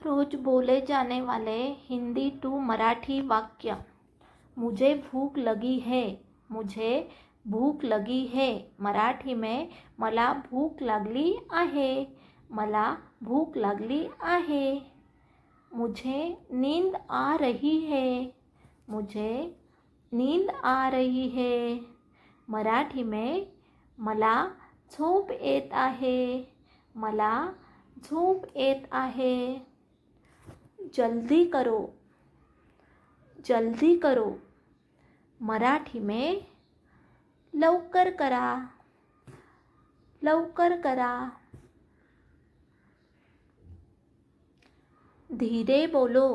रोज बोले जाने वाले हिंदी टू मराठी वाक्य। मुझे भूख लगी है। मुझे भूक लगी है। मराठी में मला भूक लागली आहे। मला भूक लागली आहे। मुझे नींद आ रही है। मुझे नींद आ रही है। मराठी में मला झोप येत आहे। मला झोप येत आहे। जल्दी करो। जल्दी करो। मराठी में लवकर करा। लवकर करा। धीरे बोलो।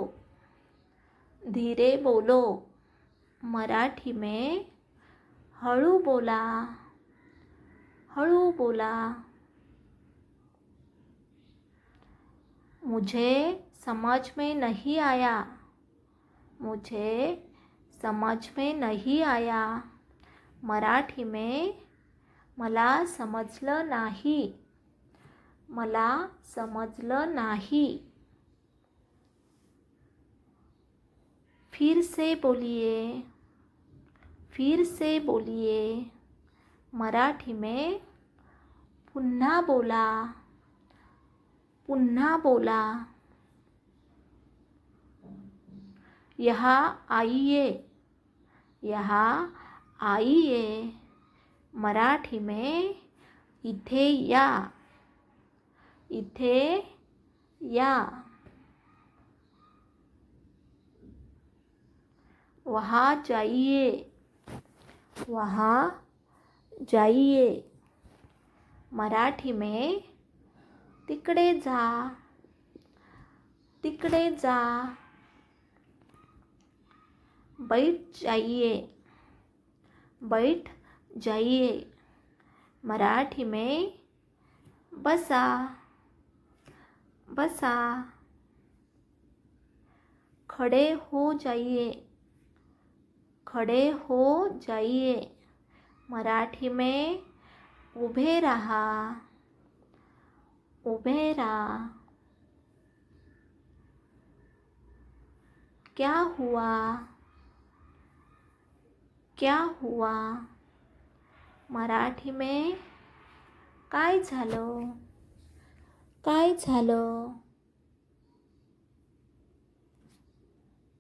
धीरे बोलो। मराठी में हळू बोला। हळू बोला। मुझे समझ में नहीं आया। मुझे समझ में नहीं आया। मराठी में मला समजलं नाही। मला समजलं नाही। फिर से बोलिए। फिर से बोलिए। मराठी में पुन्हा बोला। पुन्हा बोला। यहाँ आइए। यहाँ आइए। मराठी में इथे या। इथे या। वहाँ जाइए। वहाँ जाइए। मराठी में तिकडे जा। तिकडे जा। बैठ जाइए। बैठ जाइए। मराठी में बसा। बसा। खड़े हो जाइए। खड़े हो जाइए। मराठी में उभे रहा। उभे रहा। क्या हुआ। क्या हुआ। मराठी में काय झालं। काय झालं।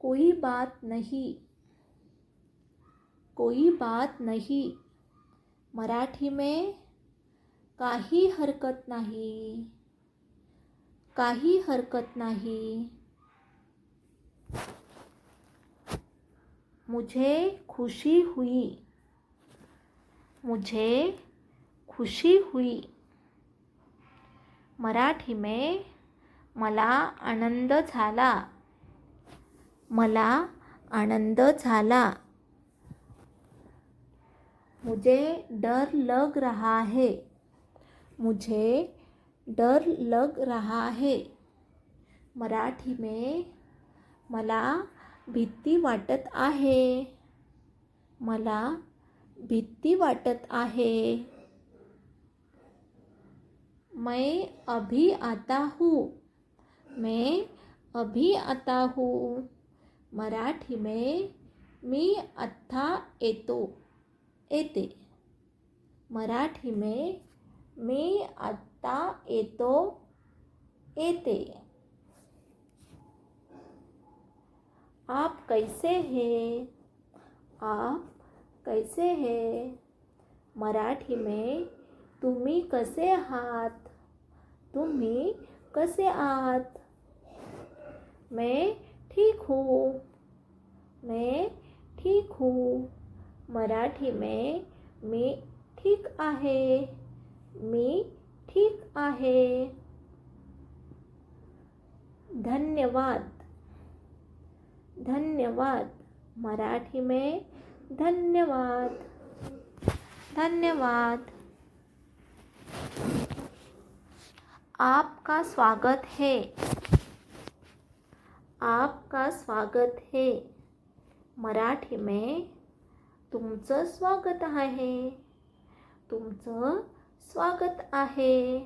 कोई बात नहीं। कोई बात नहीं। मराठी में काही हरकत नाही। काही हरकत नाही। मुझे खुशी हुई। मुझे खुशी हुई। मराठी में मला आनंद झाला। मला आनंद झाला। मुझे डर लग रहा है। मुझे डर लग रहा है। मराठी में मला भीती वाटत आहे। मला भीती वाटत आहे। मैं अभी आता हूँ। मैं अभी आता हूँ। मराठी में मी आत्ता येतो। येते। मराठी में मी आत्ता येतो। येते। आप कैसे हैं। आप कैसे हैं। मराठी में तुम्ही कसे आहात। तुम्ही कसे आहात। मैं ठीक हूँ। मैं ठीक हूँ। मराठी में मी ठीक आहे। मी ठीक आहे। धन्यवाद। धन्यवाद। मराठी में धन्यवाद। धन्यवाद। आपका स्वागत है। आपका स्वागत है। मराठी में तुमचं स्वागत आहे। तुमचं स्वागत आहे।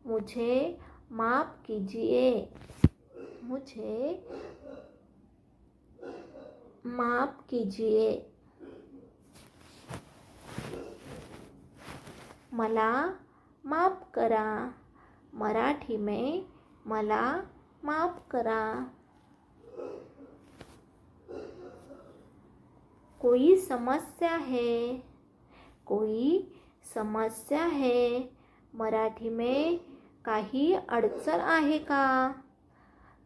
मुझे माफ़ कीजिए, मुझे माफ़ कीजिए, मला माफ करा, मराठी में मला माफ करा. कोई समस्या है, कोई समस्या है, मराठी में काही अडचण आहे का,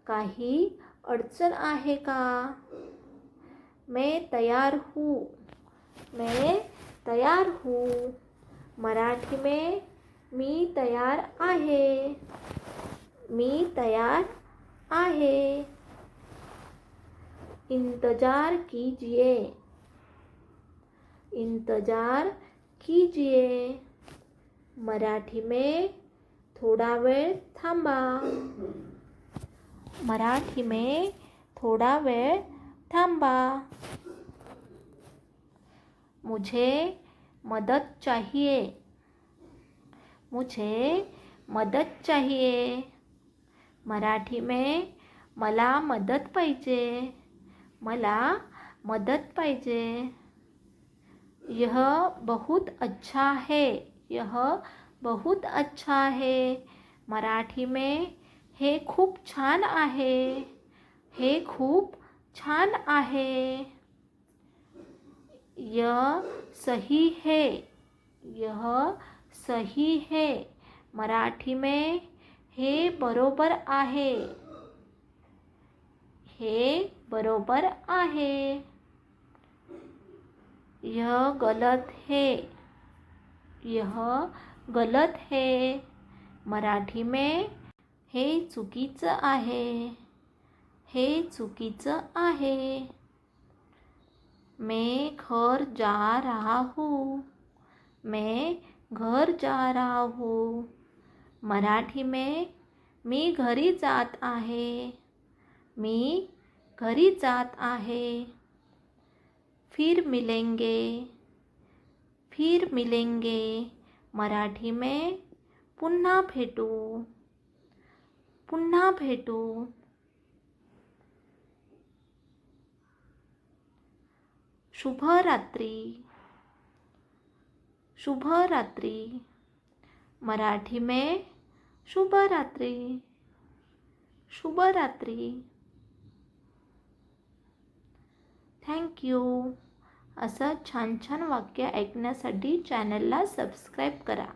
काही अडचण आहे का. मैं तैयार हूँ, मैं तैयार हूँ, मराठी में मी तयार आहे, मी तयार आहे. इंतजार कीजिए, इंतजार कीजिए, मराठी में थोड़ा वेळ थांबा, मराठी में थोड़ा वेळ थांबा. मुझे मदद चाहिए, मुझे मदद चाहिए, मराठी में मला मदत पाहिजे, मला मदत पाहिजे. यह बहुत अच्छा है, यह बहुत अच्छा है, मराठी में हे खूप छान आहे, हे खूप छान आहे. यह सही है, यह सही है, मराठी में हे बरोबर आहे, हे बरोबर आहे. यह गलत है, यह गलत है, मराठी में हे चुकीचं आहे, हे चुकीचं आहे. मैं घर जा रहा हूँ, मैं घर जा रहा हूँ, मराठी में मी घरी जात आहे, मी घरी जात आहे. फिर मिलेंगे, फिर मिलेंगे, मराठी में पुन्हा भेटू, पुन्हा भेटू. शुभ रात्री, शुभ रात्री, मराठी में शुभ रात्री, शुभ रात्री. थँक्यू. असं छान छान वाक्य ऐकण्यासाठी चॅनलला सबस्क्राईब करा.